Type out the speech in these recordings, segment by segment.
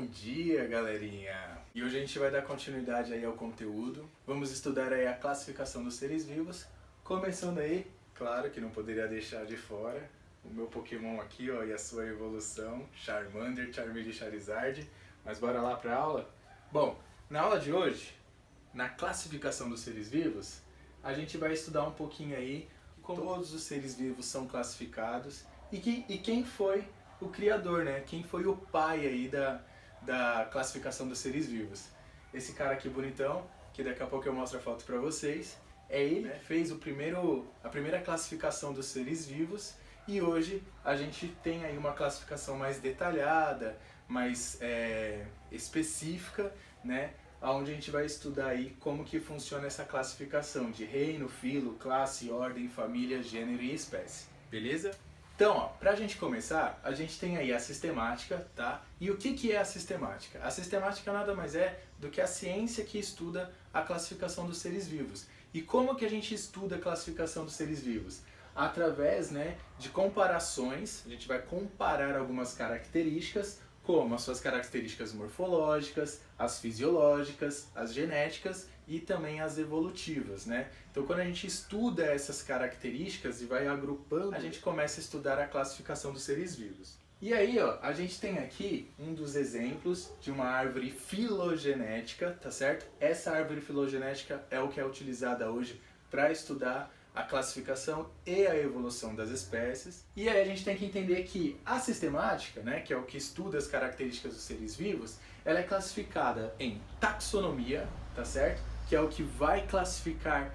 Bom dia, galerinha! E hoje a gente vai dar continuidade aí ao conteúdo. Vamos estudar aí a classificação dos seres vivos, começando aí, claro que não poderia deixar de fora, o meu Pokémon aqui, ó, e a sua evolução, Charmander, Charmander e Charizard. Mas bora lá pra aula? Bom, na aula de hoje, na classificação dos seres vivos, a gente vai estudar um pouquinho aí como todos os seres vivos são classificados e quem foi o criador, né? Quem foi o pai aí da classificação dos seres vivos. Esse cara aqui bonitão, que daqui a pouco eu mostro a foto pra vocês, é ele, né? Fez a primeira classificação dos seres vivos e hoje a gente tem aí uma classificação mais detalhada, mais específica, né? Onde a gente vai estudar aí como que funciona essa classificação de reino, filo, classe, ordem, família, gênero e espécie. Beleza? Então, ó, pra gente começar, a gente tem aí a sistemática, tá? E o que é a sistemática? A sistemática nada mais é do que a ciência que estuda a classificação dos seres vivos. E como que a gente estuda a classificação dos seres vivos? Através, né, de comparações, a gente vai comparar algumas características, como as suas características morfológicas, as fisiológicas, as genéticas e também as evolutivas, né? Então quando a gente estuda essas características e vai agrupando, a gente começa a estudar a classificação dos seres vivos. E aí, ó, a gente tem aqui um dos exemplos de uma árvore filogenética, tá certo? Essa árvore filogenética é o que é utilizada hoje para estudar a classificação e a evolução das espécies. E aí a gente tem que entender que a sistemática, né, que é o que estuda as características dos seres vivos, ela é classificada em taxonomia, tá certo? Que é o que vai classificar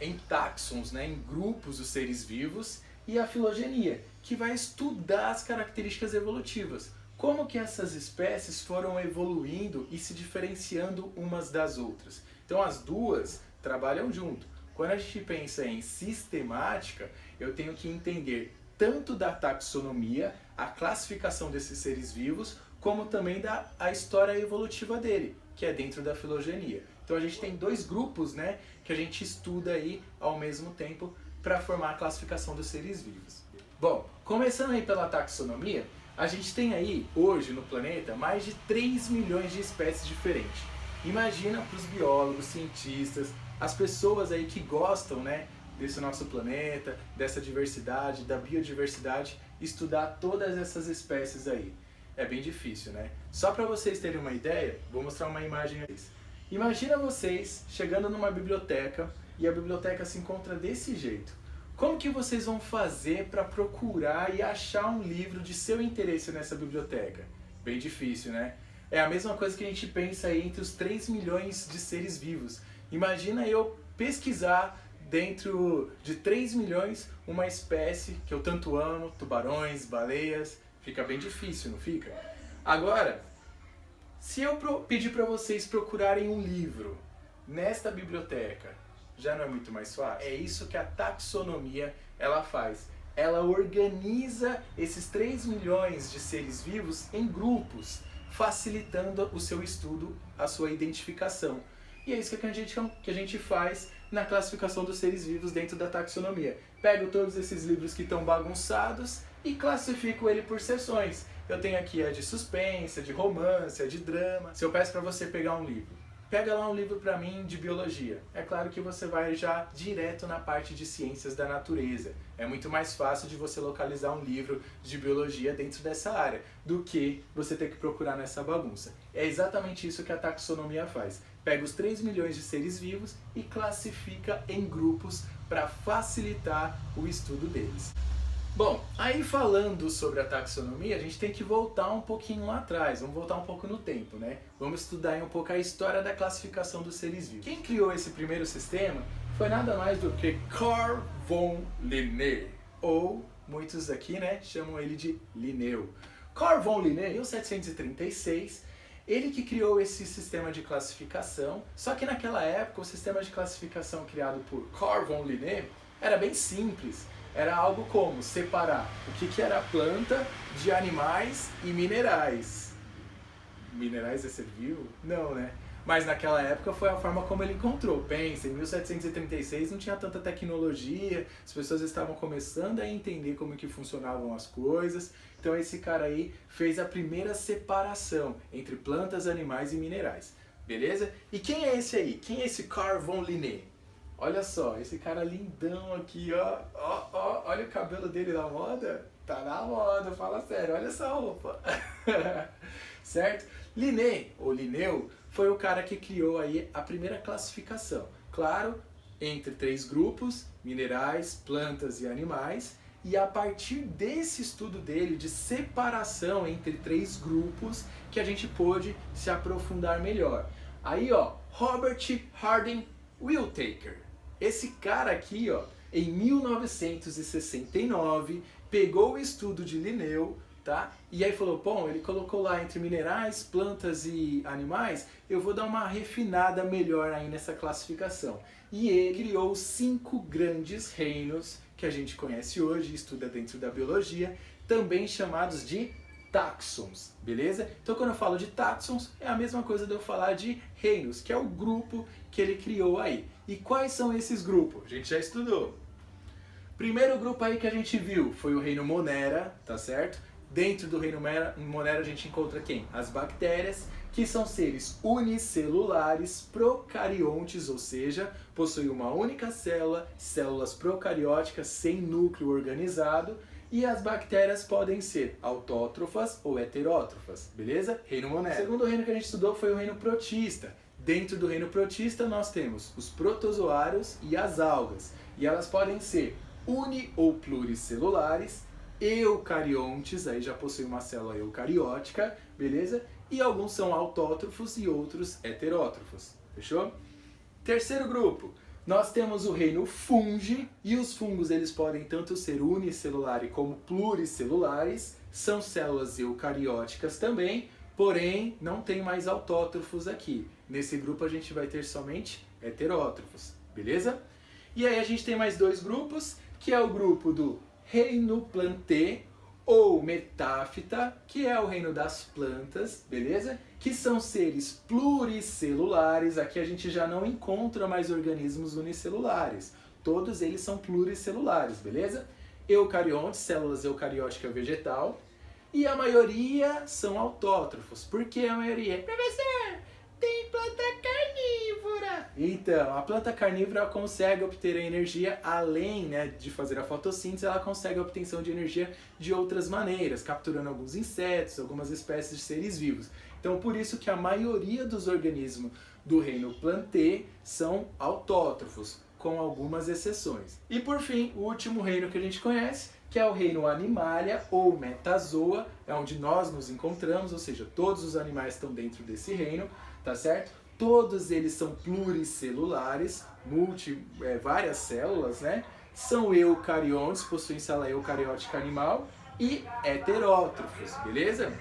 em taxons, né, em grupos os seres vivos, e a filogenia, que vai estudar as características evolutivas. Como que essas espécies foram evoluindo e se diferenciando umas das outras. Então as duas trabalham junto. Quando a gente pensa em sistemática, eu tenho que entender tanto da taxonomia, a classificação desses seres vivos, como também a história evolutiva dele, que é dentro da filogenia. Então a gente tem dois grupos, né, que a gente estuda aí ao mesmo tempo para formar a classificação dos seres vivos. Bom, começando aí pela taxonomia, a gente tem aí hoje no planeta mais de 3 milhões de espécies diferentes. Imagina para os biólogos, cientistas, as pessoas aí que gostam, né, desse nosso planeta, dessa diversidade, da biodiversidade, estudar todas essas espécies aí. É bem difícil, né? Só para vocês terem uma ideia, vou mostrar uma imagem aí. Imagina vocês chegando numa biblioteca e a biblioteca se encontra desse jeito. Como que vocês vão fazer para procurar e achar um livro de seu interesse nessa biblioteca? Bem difícil, né? É a mesma coisa que a gente pensa aí entre os 3 milhões de seres vivos. Imagina eu pesquisar dentro de 3 milhões uma espécie que eu tanto amo, tubarões, baleias, fica bem difícil, não fica? Agora, se eu pedir para vocês procurarem um livro nesta biblioteca, já não é muito mais fácil? É isso que a taxonomia ela faz. Ela organiza esses 3 milhões de seres vivos em grupos, facilitando o seu estudo, a sua identificação. E é isso que a gente faz na classificação dos seres vivos dentro da taxonomia. Pego todos esses livros que estão bagunçados e classifico ele por seções. Eu tenho aqui a de suspense, a de romance, a de drama. Se eu peço para você pegar um livro, pega lá um livro para mim de biologia. É claro que você vai já direto na parte de ciências da natureza. É muito mais fácil de você localizar um livro de biologia dentro dessa área do que você ter que procurar nessa bagunça. É exatamente isso que a taxonomia faz. Pega os 3 milhões de seres vivos e classifica em grupos para facilitar o estudo deles. Bom, aí falando sobre a taxonomia, a gente tem que voltar um pouquinho lá atrás, vamos voltar um pouco no tempo, né? Vamos estudar aí um pouco a história da classificação dos seres vivos. Quem criou esse primeiro sistema foi nada mais do que Carl von Linné, ou muitos aqui, né, chamam ele de Linneu. Carl von Linné, em 1736, ele que criou esse sistema de classificação, só que naquela época o sistema de classificação criado por Carl von Linné era bem simples. Era algo como separar o que era planta de animais e minerais. Minerais é ser vivo? Não, né? Mas naquela época foi a forma como ele encontrou. Pensa, em 1736 não tinha tanta tecnologia, as pessoas estavam começando a entender como que funcionavam as coisas. Então esse cara aí fez a primeira separação entre plantas, animais e minerais. Beleza? E quem é esse aí? Quem é esse Carl von Linné? Olha só, esse cara lindão aqui, ó, olha o cabelo dele na moda. Tá na moda, fala sério, olha essa roupa. Certo? Linné, ou Linneu, foi o cara que criou aí a primeira classificação. Claro, entre 3 grupos, minerais, plantas e animais. E a partir desse estudo dele, de separação entre 3 grupos, que a gente pôde se aprofundar melhor. Aí, ó, Robert Harding Whittaker. Esse cara aqui, ó, em 1969, pegou o estudo de Linneu, tá? E aí falou, bom, ele colocou lá entre minerais, plantas e animais, eu vou dar uma refinada melhor aí nessa classificação. E ele criou 5 grandes reinos que a gente conhece hoje, estuda dentro da biologia, também chamados de táxons, beleza? Então quando eu falo de táxons, é a mesma coisa de eu falar de reinos, que é o grupo que ele criou aí. E quais são esses grupos? A gente já estudou. Primeiro grupo aí que a gente viu foi o reino Monera, tá certo? Dentro do reino Monera a gente encontra quem? As bactérias, que são seres unicelulares, procariontes, ou seja, possuem uma única célula, células procarióticas sem núcleo organizado, e as bactérias podem ser autótrofas ou heterótrofas, beleza? Reino Monera. O segundo reino que a gente estudou foi o reino protista. Dentro do reino protista nós temos os protozoários e as algas, e elas podem ser uni- ou pluricelulares, eucariontes, aí já possui uma célula eucariótica, beleza? E alguns são autótrofos e outros heterótrofos, fechou? Terceiro grupo, nós temos o reino fungi, e os fungos eles podem tanto ser unicelulares como pluricelulares, são células eucarióticas também, porém não tem mais autótrofos aqui. Nesse grupo a gente vai ter somente heterótrofos, beleza? E aí a gente tem mais 2 grupos, que é o grupo do reino plantae ou metáfita, que é o reino das plantas, beleza? Que são seres pluricelulares, aqui a gente já não encontra mais organismos unicelulares, todos eles são pluricelulares, beleza? Eucariontes, células eucariótica vegetal, e a maioria são autótrofos. Por que a maioria? Professor, tem planta carnívora. Então, a planta carnívora consegue obter a energia além, né, de fazer a fotossíntese, ela consegue a obtenção de energia de outras maneiras, capturando alguns insetos, algumas espécies de seres vivos. Então, por isso que a maioria dos organismos do reino plantae são autótrofos, com algumas exceções. E por fim, o último reino que a gente conhece, que é o reino animalia ou metazoa, é onde nós nos encontramos, ou seja, todos os animais estão dentro desse reino, tá certo? Todos eles são pluricelulares, várias células, né? São eucariontes, possuem célula eucariótica animal e heterótrofos, beleza?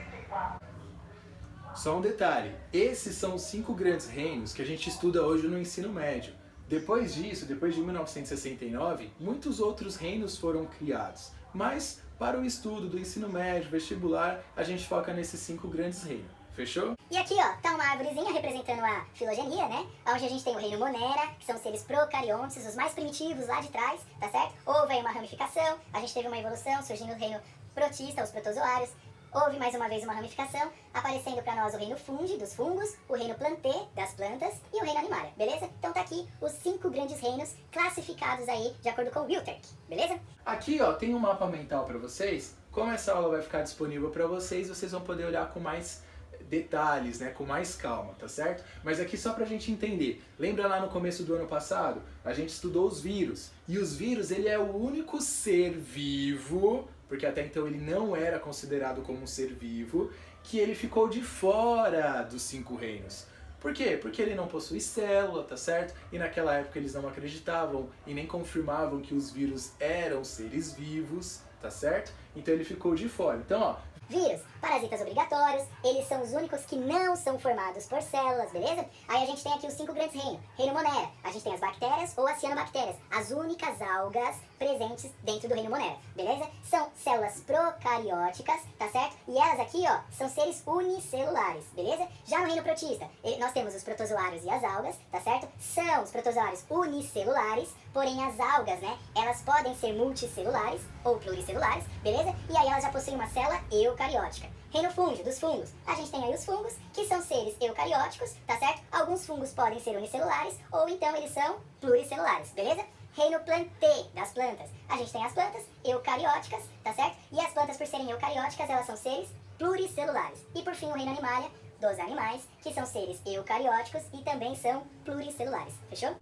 Só um detalhe, esses são os 5 grandes reinos que a gente estuda hoje no ensino médio. Depois disso, depois de 1969, muitos outros reinos foram criados, mas para o estudo do ensino médio, vestibular, a gente foca nesses 5 grandes reinos. Fechou? E aqui, ó, tá uma árvorezinha representando a filogenia, né? Onde a gente tem o reino Monera, que são seres procariontes, os mais primitivos lá de trás, tá certo? Houve aí uma ramificação, a gente teve uma evolução, surgindo o reino protista, os protozoários. Houve mais uma vez uma ramificação, aparecendo para nós o reino fungi, dos fungos, o reino plantae, das plantas, e o reino animalia, beleza? Então tá aqui os 5 grandes reinos classificados aí de acordo com Whittaker, beleza? Aqui, ó, tem um mapa mental para vocês. Como essa aula vai ficar disponível para vocês, vocês vão poder olhar com mais detalhes, né, com mais calma, tá certo? Mas aqui só pra gente entender, lembra lá no começo do ano passado, a gente estudou os vírus, e os vírus, ele é o único ser vivo, porque até então ele não era considerado como um ser vivo, que ele ficou de fora dos 5 reinos. Por quê? Porque ele não possui célula, tá certo? E naquela época eles não acreditavam e nem confirmavam que os vírus eram seres vivos, tá certo? Então ele ficou de fora. Então, ó, Vírus, parasitas obrigatórios, eles são os únicos que não são formados por células, beleza? Aí a gente tem aqui os 5 grandes reinos. Reino Monera, a gente tem as bactérias ou as cianobactérias, as únicas algas presentes dentro do reino Monera, beleza? São células procarióticas, tá certo? E elas aqui, ó, são seres unicelulares, beleza? Já no reino protista, nós temos os protozoários e as algas, tá certo? São os protozoários unicelulares, porém as algas, né, elas podem ser multicelulares ou pluricelulares, beleza? E aí elas já possuem uma célula eucariótica. Reino fúngio, dos fungos. A gente tem aí os fungos, que são seres eucarióticos, tá certo? Alguns fungos podem ser unicelulares, ou então eles são pluricelulares, beleza? Reino plantê, das plantas. A gente tem as plantas eucarióticas, tá certo? E as plantas, por serem eucarióticas, elas são seres pluricelulares. E por fim, o reino animalia, dos animais, que são seres eucarióticos e também são pluricelulares. Fechou?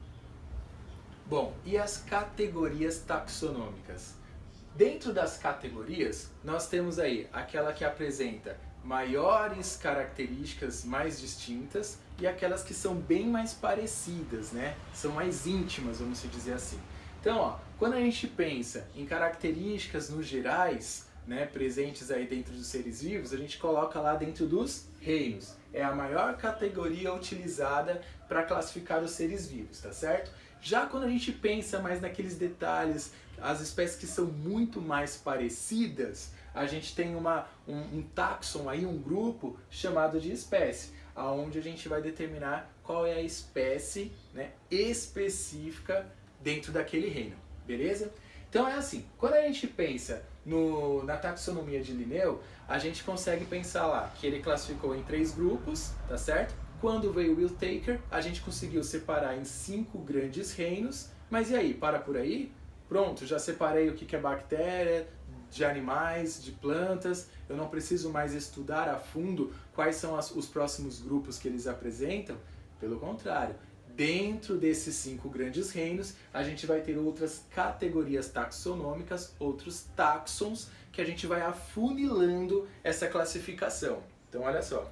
Bom, e as categorias taxonômicas? Dentro das categorias, nós temos aí aquela que apresenta maiores características mais distintas e aquelas que são bem mais parecidas, né? São mais íntimas, vamos dizer assim. Então, ó, quando a gente pensa em características nos gerais, né, presentes aí dentro dos seres vivos, a gente coloca lá dentro dos reinos. É a maior categoria utilizada para classificar os seres vivos, tá certo? Já quando a gente pensa mais naqueles detalhes, as espécies que são muito mais parecidas, a gente tem um taxon aí, um grupo chamado de espécie, aonde a gente vai determinar qual é a espécie, né, específica dentro daquele reino, beleza? Então é assim, quando a gente pensa na taxonomia de Linneu, a gente consegue pensar lá que ele classificou em 3 grupos, tá certo? Quando veio Will Taker, a gente conseguiu separar em 5 grandes reinos, mas e aí, para por aí? Pronto, já separei o que é bactéria, de animais, de plantas, eu não preciso mais estudar a fundo quais são os próximos grupos que eles apresentam. Pelo contrário, dentro desses 5 grandes reinos, a gente vai ter outras categorias taxonômicas, outros taxons, que a gente vai afunilando essa classificação. Então olha só.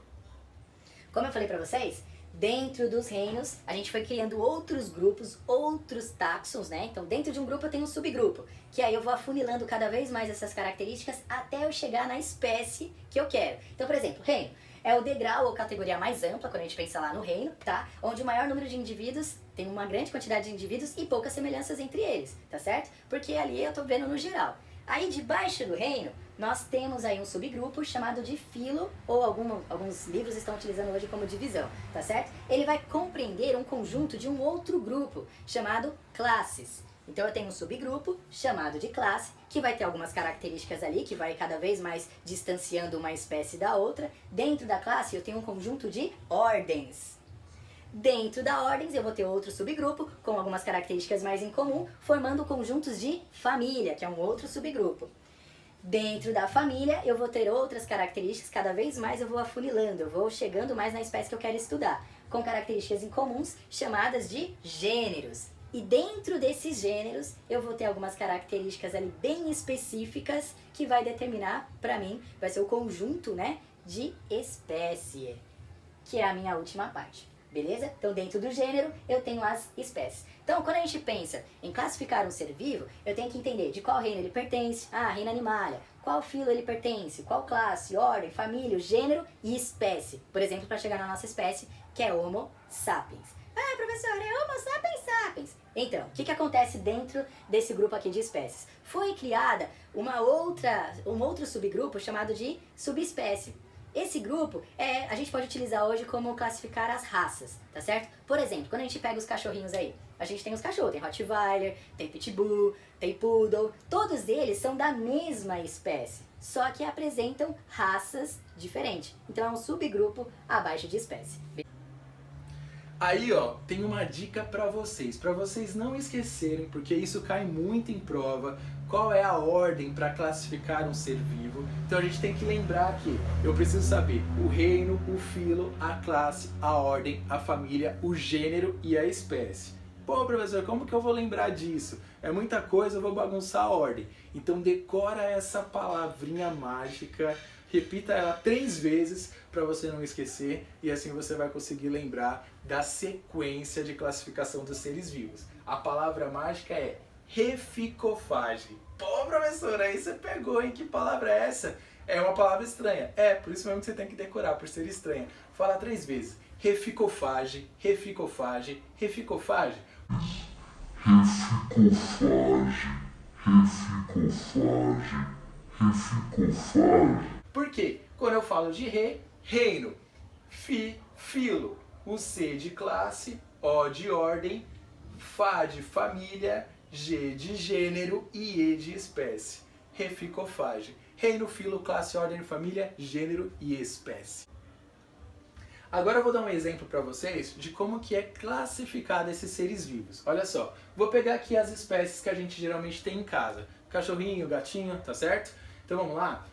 Como eu falei pra vocês, dentro dos reinos a gente foi criando outros grupos, outros taxons, né? Então dentro de um grupo eu tenho um subgrupo, que aí eu vou afunilando cada vez mais essas características até eu chegar na espécie que eu quero. Então, por exemplo, reino é o degrau ou categoria mais ampla, quando a gente pensa lá no reino, tá? Onde o maior número de indivíduos, tem uma grande quantidade de indivíduos e poucas semelhanças entre eles, tá certo? Porque ali eu tô vendo no geral. Aí debaixo do reino, nós temos aí um subgrupo chamado de filo, ou alguns livros estão utilizando hoje como divisão, tá certo? Ele vai compreender um conjunto de um outro grupo, chamado classes. Então eu tenho um subgrupo chamado de classe, que vai ter algumas características ali, que vai cada vez mais distanciando uma espécie da outra. Dentro da classe eu tenho um conjunto de ordens. Dentro da ordens eu vou ter outro subgrupo com algumas características mais em comum, formando conjuntos de família, que é um outro subgrupo. Dentro da família eu vou ter outras características, cada vez mais eu vou afunilando, eu vou chegando mais na espécie que eu quero estudar, com características em comuns chamadas de gêneros. E dentro desses gêneros eu vou ter algumas características ali bem específicas que vai determinar, para mim, vai ser o conjunto, né, de espécie, que é a minha última parte. Beleza? Então dentro do gênero eu tenho as espécies. Então quando a gente pensa em classificar um ser vivo, eu tenho que entender de qual reino ele pertence, reino animalia, qual filo ele pertence, qual classe, ordem, família, gênero e espécie. Por exemplo, para chegar na nossa espécie, que é Homo sapiens. Ah, professor, é Homo sapiens sapiens. Então, o que acontece dentro desse grupo aqui de espécies? Foi criada um outro subgrupo chamado de subespécie. Esse grupo a gente pode utilizar hoje como classificar as raças, tá certo? Por exemplo, quando a gente pega os cachorrinhos aí, a gente tem os cachorros, tem Rottweiler, tem Pitbull, tem Poodle, todos eles são da mesma espécie, só que apresentam raças diferentes. Então é um subgrupo abaixo de espécie. Aí, ó, tem uma dica para vocês não esquecerem, porque isso cai muito em prova, qual é a ordem para classificar um ser vivo. Então a gente tem que lembrar que eu preciso saber o reino, o filo, a classe, a ordem, a família, o gênero e a espécie. Pô, professor, como que eu vou lembrar disso? É muita coisa, eu vou bagunçar a ordem. Então decora essa palavrinha mágica, repita ela 3 vezes para você não esquecer, e assim você vai conseguir lembrar da sequência de classificação dos seres vivos. A palavra mágica é reficofagem. Pô, professor, aí você pegou, hein? Que palavra é essa? É uma palavra estranha. Por isso mesmo que você tem que decorar, por ser estranha. Fala 3 vezes. Reficofagem, reficofagem, reficofagem. Reficofagem, Reficofage, reficofage. Por quê? Quando eu falo de reino, filo, o C de classe, O de ordem, Fá de família, G de gênero e E de espécie. Reficofage. Reino, filo, classe, ordem, família, gênero e espécie. Agora eu vou dar um exemplo para vocês de como que é classificado esses seres vivos. Olha só, vou pegar aqui as espécies que a gente geralmente tem em casa. Cachorrinho, gatinho, tá certo? Então vamos lá?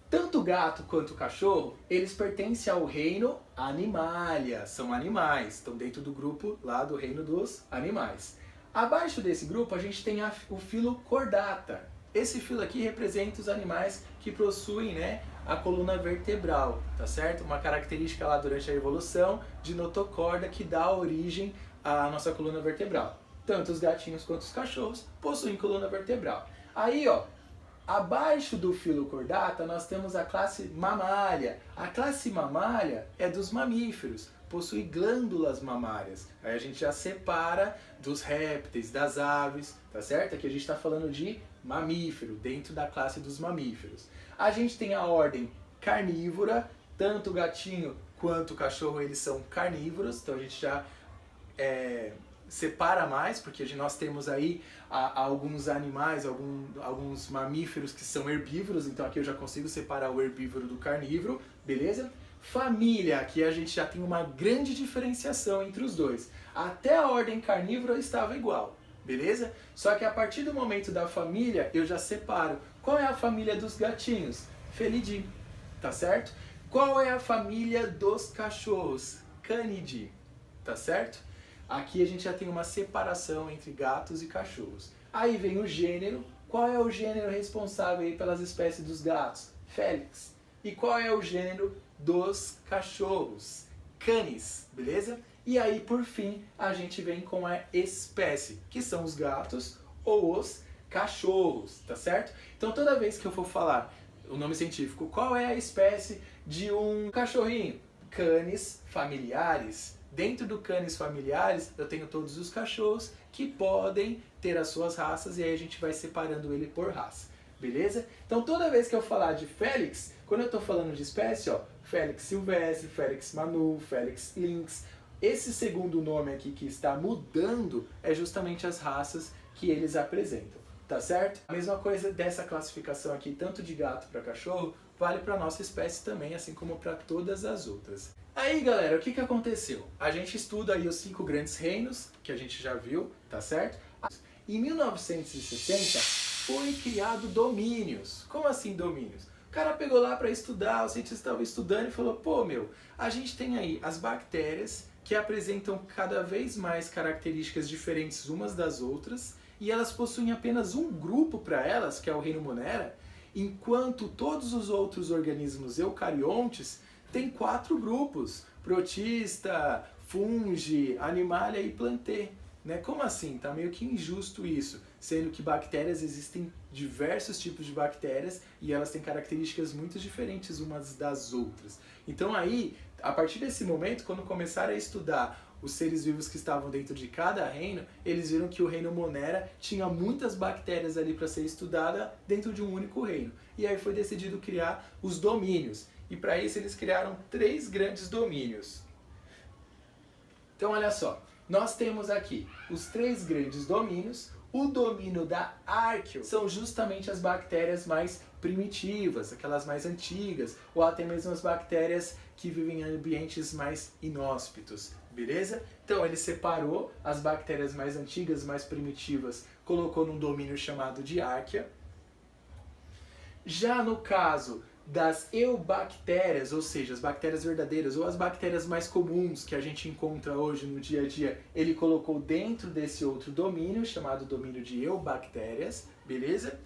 Tanto o gato quanto o cachorro, eles pertencem ao reino Animalia, são animais, estão dentro do grupo lá do reino dos animais. Abaixo desse grupo a gente tem o filo Chordata. Esse filo aqui representa os animais que possuem, né, a coluna vertebral, tá certo? Uma característica lá durante a evolução de notocorda que dá origem à nossa coluna vertebral. Tanto os gatinhos quanto os cachorros possuem coluna vertebral. Aí, ó, abaixo do filo Chordata nós temos a classe Mamália. A classe Mamália é dos mamíferos, possui glândulas mamárias. Aí a gente já separa dos répteis, das aves, tá certo? Aqui a gente está falando de mamífero, dentro da classe dos mamíferos. A gente tem a ordem carnívora, tanto o gatinho quanto o cachorro eles são carnívoros, então a gente já separa mais, porque nós temos aí alguns animais, alguns mamíferos que são herbívoros, então aqui eu já consigo separar o herbívoro do carnívoro, beleza? Família, aqui a gente já tem uma grande diferenciação entre os dois. Até a ordem carnívora estava igual, beleza? Só que a partir do momento da família, eu já separo. Qual é a família dos gatinhos? Felidae, tá certo? Qual é a família dos cachorros? Canidae, tá certo? Aqui a gente já tem uma separação entre gatos e cachorros. Aí vem o gênero. Qual é o gênero responsável aí pelas espécies dos gatos? Felix. E qual é o gênero dos cachorros? Canis, beleza? E aí, por fim, a gente vem com a espécie, que são os gatos ou os cachorros, tá certo? Então, toda vez que eu for falar o nome científico, qual é a espécie de um cachorrinho? Canis familiares. Dentro do Canis familiares, eu tenho todos os cachorros que podem ter as suas raças e aí a gente vai separando ele por raça, beleza? Então, toda vez que eu falar de Felix, quando eu estou falando de espécie, ó, Felix silvestre, Felix manu, Felix lynx, esse segundo nome aqui que está mudando é justamente as raças que eles apresentam, tá certo? A mesma coisa dessa classificação aqui, tanto de gato para cachorro, vale para nossa espécie também, assim como para todas as outras. Aí, galera, o que aconteceu? A gente estuda aí os 5 grandes reinos, que a gente já viu, tá certo? Em 1960 foi criado domínios. Como assim domínios? O cara pegou lá para estudar, o cientista estava estudando e falou, pô, a gente tem aí as bactérias que apresentam cada vez mais características diferentes umas das outras e elas possuem apenas um grupo para elas, que é o reino Monera, enquanto todos os outros organismos eucariontes têm 4 grupos, protista, fungi, animalia e plantê. Né? Como assim? Tá meio que injusto isso, sendo que bactérias existem diversos tipos de bactérias e elas têm características muito diferentes umas das outras. Então aí, a partir desse momento, quando começaram a estudar os seres vivos que estavam dentro de cada reino, eles viram que o reino Monera tinha muitas bactérias ali para ser estudada dentro de um único reino. E aí foi decidido criar os domínios. E para isso eles criaram 3 grandes domínios. Então olha só, nós temos aqui os 3 grandes domínios. O domínio da Archaea são justamente as bactérias mais primitivas, aquelas mais antigas, ou até mesmo as bactérias que vivem em ambientes mais inóspitos, beleza? Então ele separou as bactérias mais antigas, mais primitivas, colocou num domínio chamado de Archaea. Já no caso das eubactérias, ou seja, as bactérias verdadeiras ou as bactérias mais comuns que a gente encontra hoje no dia a dia, ele colocou dentro desse outro domínio, chamado domínio de eubactérias, beleza?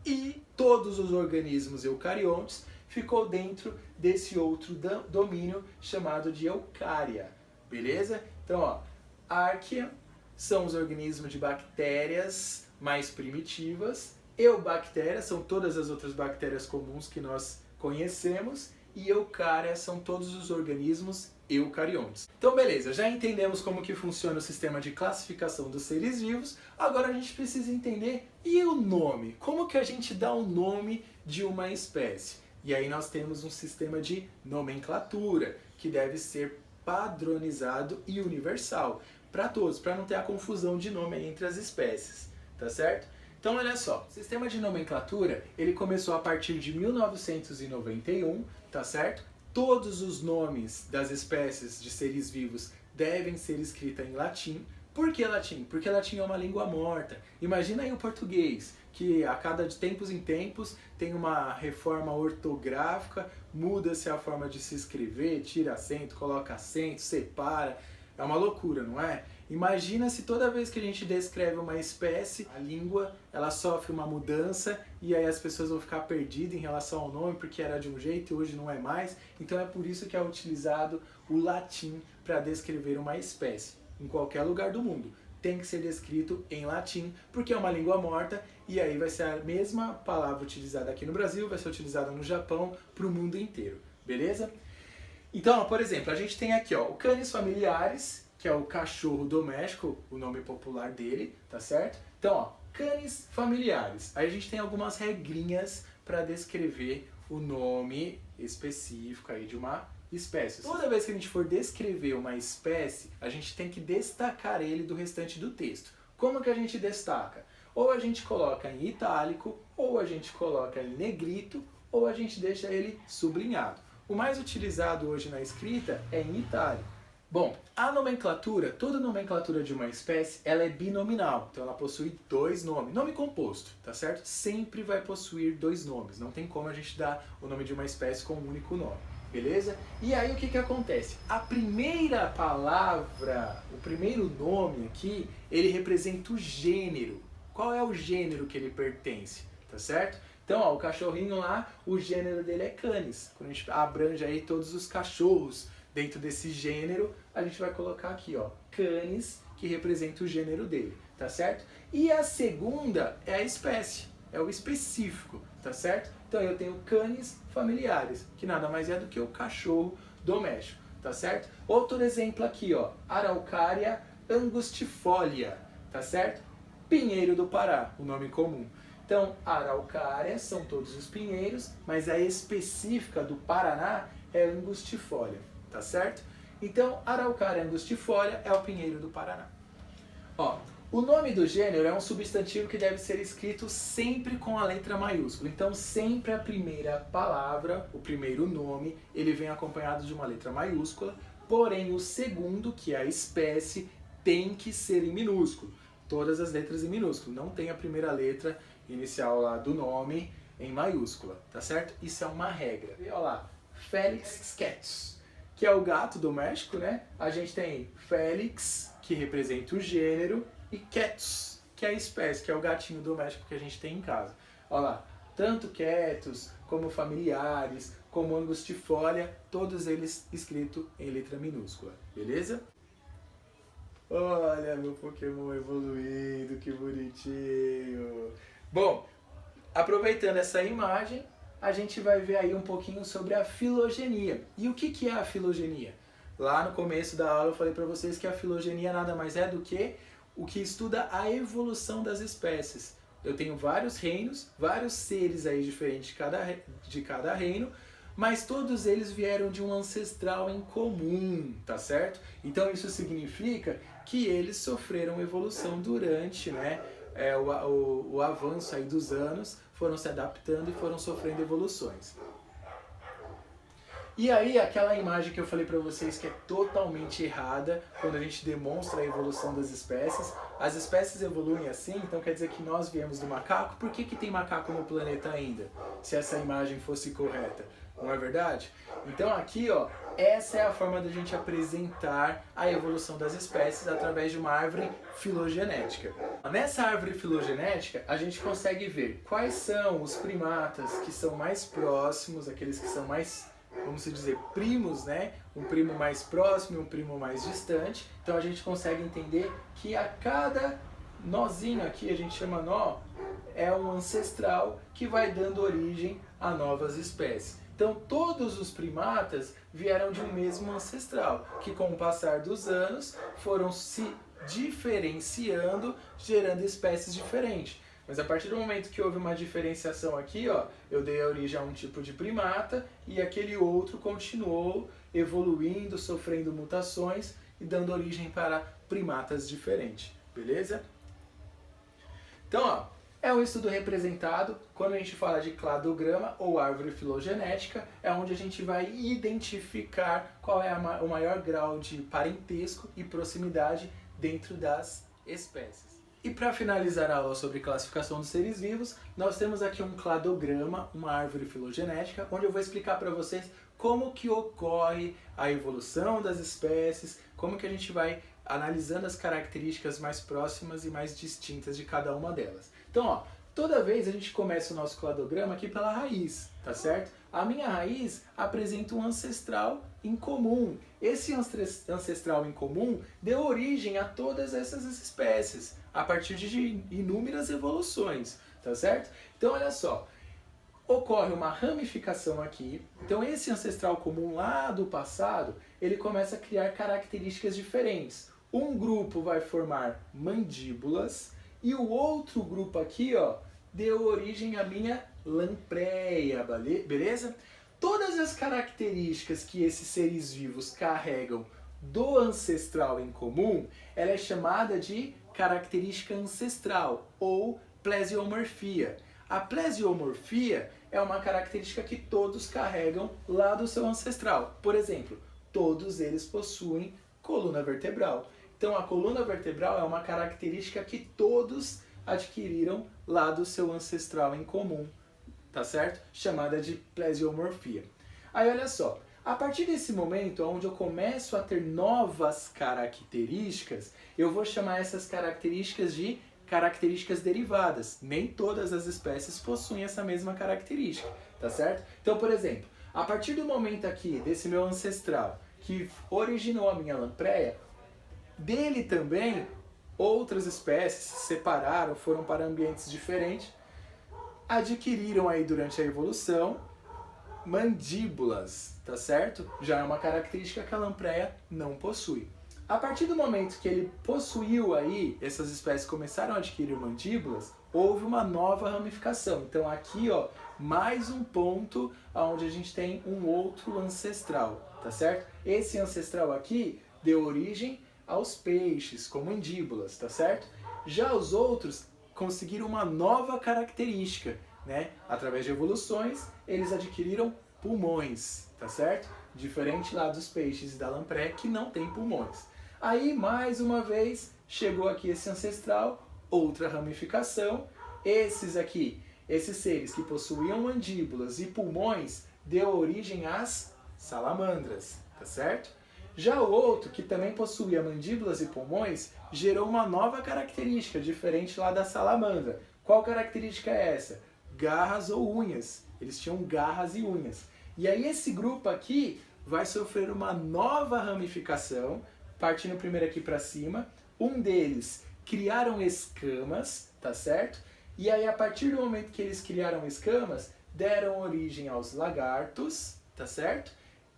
E todos os organismos eucariontes ficou dentro desse outro domínio chamado de eucária, beleza? Então, ó, Archaea são os organismos de bactérias mais primitivas, eubactérias são todas as outras bactérias comuns que nós conhecemos, e eucária são todos os organismos eucariontes. Então beleza, já entendemos como que funciona o sistema de classificação dos seres vivos, agora a gente precisa entender e o nome? Como que a gente dá o nome de uma espécie? E aí nós temos um sistema de nomenclatura, que deve ser padronizado e universal para todos, para não ter a confusão de nome entre as espécies, tá certo? Então olha só, o sistema de nomenclatura, ele começou a partir de 1991, tá certo? Todos os nomes das espécies de seres vivos devem ser escritos em latim. Por que latim? Porque latim é uma língua morta. Imagina aí o português, que a cada de tempos em tempos tem uma reforma ortográfica, muda-se a forma de se escrever, tira acento, coloca acento, separa. É uma loucura, não é? Imagina se toda vez que a gente descreve uma espécie, a língua ela sofre uma mudança e aí as pessoas vão ficar perdidas em relação ao nome porque era de um jeito e hoje não é mais. Então é por isso que é utilizado o latim para descrever uma espécie. Em qualquer lugar do mundo tem que ser descrito em latim porque é uma língua morta e aí vai ser a mesma palavra utilizada aqui no Brasil, vai ser utilizada no Japão, para o mundo inteiro, beleza? Então, ó, por exemplo, a gente tem aqui ó, o Canis familiaris, que é o cachorro doméstico, o nome popular dele, tá certo? Então, ó, Canis familiaris. Aí a gente tem algumas regrinhas para descrever o nome específico aí de uma espécie. Toda vez que a gente for descrever uma espécie, a gente tem que destacar ele do restante do texto. Como que a gente destaca? Ou a gente coloca em itálico, ou a gente coloca em negrito, ou a gente deixa ele sublinhado. O mais utilizado hoje na escrita é em itálico. Bom, a nomenclatura, toda nomenclatura de uma espécie, ela é binominal, então ela possui dois nomes. Nome composto, tá certo? Sempre vai possuir dois nomes, não tem como a gente dar o nome de uma espécie com um único nome, beleza? E aí o que que acontece? A primeira palavra, o primeiro nome aqui, ele representa o gênero. Qual é o gênero que ele pertence, tá certo? Então, ó, o cachorrinho lá, o gênero dele é Canis. Quando a gente abrange aí todos os cachorros dentro desse gênero, a gente vai colocar aqui, ó, Canis, que representa o gênero dele, tá certo? E a segunda é a espécie, é o específico, tá certo? Então eu tenho Canis familiaris, que nada mais é do que o cachorro doméstico, tá certo? Outro exemplo aqui, ó, Araucária angustifolia, tá certo? Pinheiro do Pará, o nome comum. Então, Araucária são todos os pinheiros, mas a específica do Paraná é angustifolia, tá certo? Então, Araucária angustifolia é o pinheiro do Paraná. Ó, o nome do gênero é um substantivo que deve ser escrito sempre com a letra maiúscula. Então, sempre a primeira palavra, o primeiro nome, ele vem acompanhado de uma letra maiúscula, porém o segundo, que é a espécie, tem que ser em minúsculo. Todas as letras em minúsculo, não tem a primeira letra inicial lá do nome em maiúscula, tá certo? Isso é uma regra. E olha lá, Felix Cats, que é o gato doméstico, né? A gente tem Felix, que representa o gênero, e Cats, que é a espécie, que é o gatinho doméstico que a gente tem em casa. Olha lá, tanto Cats, como familiares, como angustifolia, todos eles escritos em letra minúscula, beleza? Olha meu Pokémon evoluindo, que bonitinho! Bom, aproveitando essa imagem, a gente vai ver aí um pouquinho sobre a filogenia. E o que é a filogenia? Lá no começo da aula eu falei para vocês que a filogenia nada mais é do que o que estuda a evolução das espécies. Eu tenho vários reinos, vários seres aí diferentes de cada reino, mas todos eles vieram de um ancestral em comum, tá certo? Então isso significa que eles sofreram evolução durante, né, o avanço aí dos anos, foram se adaptando e foram sofrendo evoluções. E aí aquela imagem que eu falei pra vocês que é totalmente errada, quando a gente demonstra a evolução das espécies, as espécies evoluem assim, então quer dizer que nós viemos do macaco, por que tem macaco no planeta ainda? Se essa imagem fosse correta, não é verdade? Então aqui, ó, essa é a forma da gente apresentar a evolução das espécies através de uma árvore filogenética. Nessa árvore filogenética, a gente consegue ver quais são os primatas que são mais próximos, aqueles que são mais, vamos dizer, primos, né? Um primo mais próximo e um primo mais distante. Então a gente consegue entender que a cada nozinho aqui, a gente chama nó, é um ancestral que vai dando origem a novas espécies. Então todos os primatas vieram de um mesmo ancestral, que com o passar dos anos foram se diferenciando, gerando espécies diferentes. Mas a partir do momento que houve uma diferenciação aqui, ó, eu dei a origem a um tipo de primata e aquele outro continuou evoluindo, sofrendo mutações e dando origem para primatas diferentes, beleza? Então, ó, é um estudo representado, quando a gente fala de cladograma ou árvore filogenética, é onde a gente vai identificar qual é o maior grau de parentesco e proximidade dentro das espécies. E para finalizar a aula sobre classificação dos seres vivos, nós temos aqui um cladograma, uma árvore filogenética, onde eu vou explicar para vocês como que ocorre a evolução das espécies, como que a gente vai analisando as características mais próximas e mais distintas de cada uma delas. Então, ó, toda vez a gente começa o nosso cladograma aqui pela raiz, tá certo? A minha raiz apresenta um ancestral em comum. Esse ancestral em comum deu origem a todas essas espécies, a partir de inúmeras evoluções, tá certo? Então, olha só, ocorre uma ramificação aqui. Então, esse ancestral comum lá do passado, ele começa a criar características diferentes. Um grupo vai formar mandíbulas e o outro grupo aqui, ó, deu origem à minha lampreia, beleza? Todas as características que esses seres vivos carregam do ancestral em comum, ela é chamada de característica ancestral ou plesiomorfia. A plesiomorfia é uma característica que todos carregam lá do seu ancestral. Por exemplo, todos eles possuem coluna vertebral. Então a coluna vertebral é uma característica que todos adquiriram lá do seu ancestral em comum, tá certo? Chamada de plesiomorfia. Aí olha só, a partir desse momento onde eu começo a ter novas características, eu vou chamar essas características de características derivadas. Nem todas as espécies possuem essa mesma característica, tá certo? Então, por exemplo, a partir do momento aqui desse meu ancestral que originou a minha lampreia, dele também outras espécies se separaram, foram para ambientes diferentes, adquiriram aí durante a evolução mandíbulas, tá certo? Já é uma característica que a lampreia não possui. A partir do momento que ele possuiu aí, essas espécies começaram a adquirir mandíbulas, houve uma nova ramificação. Então aqui, ó, mais um ponto onde a gente tem um outro ancestral, tá certo? Esse ancestral aqui deu origem aos peixes, com mandíbulas, tá certo? Já os outros conseguiram uma nova característica, né? Através de evoluções, eles adquiriram pulmões, tá certo? Diferente lá dos peixes e da lampreia, que não tem pulmões. Aí, mais uma vez, chegou aqui esse ancestral, outra ramificação. Esses aqui, esses seres que possuíam mandíbulas e pulmões, deu origem às salamandras, tá certo? Já o outro, que também possuía mandíbulas e pulmões, gerou uma nova característica, diferente lá da salamandra. Qual característica é essa? Garras ou unhas. Eles tinham garras e unhas. E aí esse grupo aqui vai sofrer uma nova ramificação, partindo primeiro aqui para cima. Um deles criaram escamas, tá certo? E aí a partir do momento que eles criaram escamas, deram origem aos lagartos, tá certo?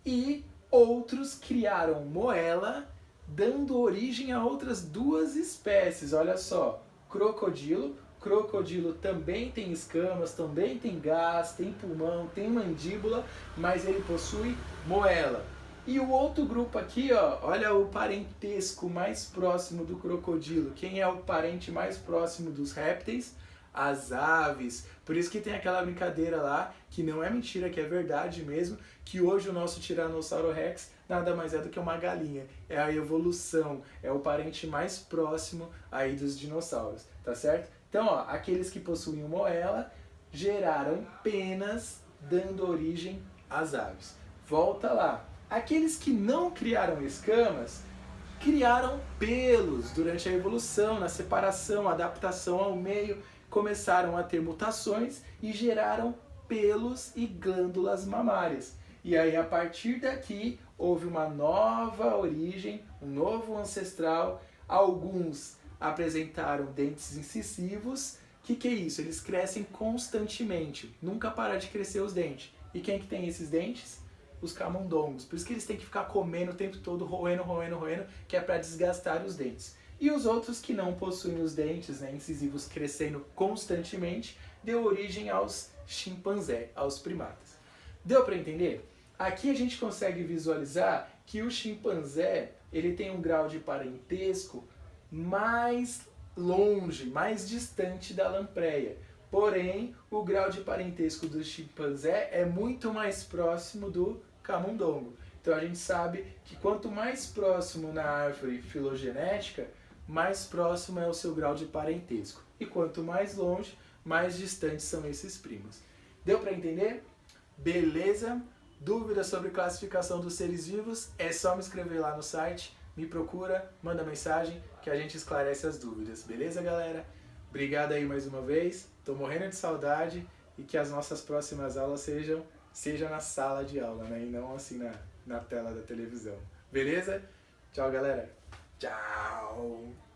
E outros criaram moela, dando origem a outras duas espécies. Olha só, crocodilo. Crocodilo também tem escamas, também tem garras, tem pulmão, tem mandíbula, mas ele possui moela. E o outro grupo aqui, ó, olha o parentesco mais próximo do crocodilo. Quem é o parente mais próximo dos répteis? As aves. Por isso que tem aquela brincadeira lá, que não é mentira, que é verdade mesmo, que hoje o nosso Tiranossauro Rex nada mais é do que uma galinha. É a evolução, é o parente mais próximo aí dos dinossauros, tá certo? Então, ó, aqueles que possuíam moela geraram penas, dando origem às aves. Volta lá. Aqueles que não criaram escamas, criaram pelos durante a evolução, na separação, adaptação ao meio, começaram a ter mutações e geraram pelos e glândulas mamárias. E aí, a partir daqui, houve uma nova origem, um novo ancestral. Alguns apresentaram dentes incisivos. O que é isso? Eles crescem constantemente, nunca para de crescer os dentes. E quem que tem esses dentes? Os camundongos. Por isso que eles têm que ficar comendo o tempo todo, roendo, que é para desgastar os dentes. E os outros que não possuem os dentes, né, incisivos crescendo constantemente, deu origem aos chimpanzés, aos primatas. Deu para entender? Aqui a gente consegue visualizar que o chimpanzé ele tem um grau de parentesco mais longe, mais distante da lampreia. Porém, o grau de parentesco do chimpanzé é muito mais próximo do camundongo. Então a gente sabe que quanto mais próximo na árvore filogenética, mais próximo é o seu grau de parentesco. E quanto mais longe, mais distantes são esses primos. Deu para entender? Beleza? Dúvidas sobre classificação dos seres vivos? É só me escrever lá no site, me procura, manda mensagem que a gente esclarece as dúvidas. Beleza, galera? Obrigado aí mais uma vez. Tô morrendo de saudade e que as nossas próximas aulas sejam na sala de aula, né? E não assim na tela da televisão. Beleza? Tchau, galera. Tchau!